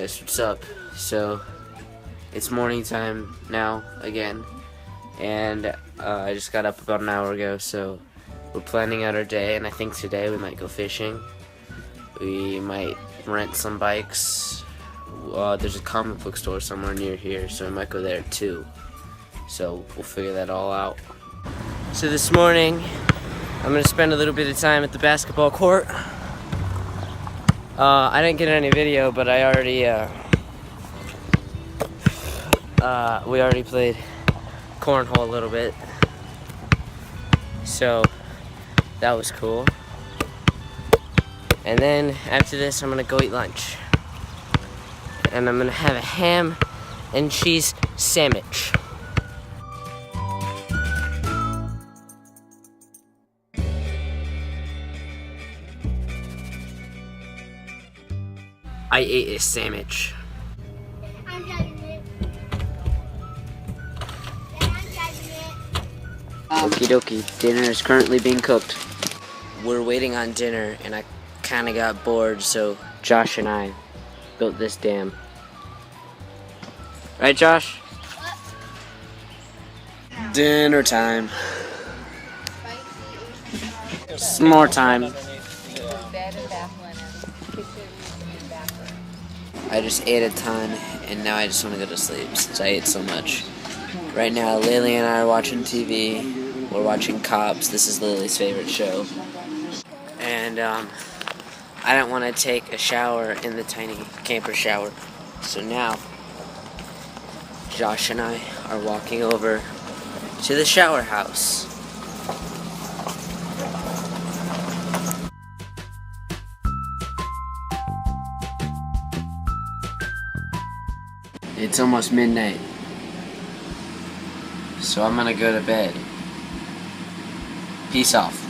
guys, what's up? So, it's morning time now, again, and I just got up about an hour ago, so we're planning out our day, and I think today we might go fishing. We might rent some bikes. There's a comic book store somewhere near here, so we might go there too. So, we'll figure that all out. So this morning, I'm going to spend a little bit of time at the basketball court. I didn't get any video, but I already, we already played cornhole a little bit. So, that was cool. And then, after this, I'm gonna go eat lunch. And I'm gonna have a ham and cheese sandwich. I ate a sandwich. I'm having it. I'm having it. Okie dokie, dinner is currently being cooked. We're waiting on dinner, and I kinda got bored, so Josh and I built this dam. Right, Josh? Dinner time. Some more time. I just ate a ton, and now I just want to go to sleep since I ate so much. Right now, Lily and I are watching TV. We're watching Cops. This is Lily's favorite show. And I don't want to take a shower in the tiny camper shower. So now, Josh and I are walking over to the shower house. It's almost midnight, so I'm gonna go to bed. Peace off.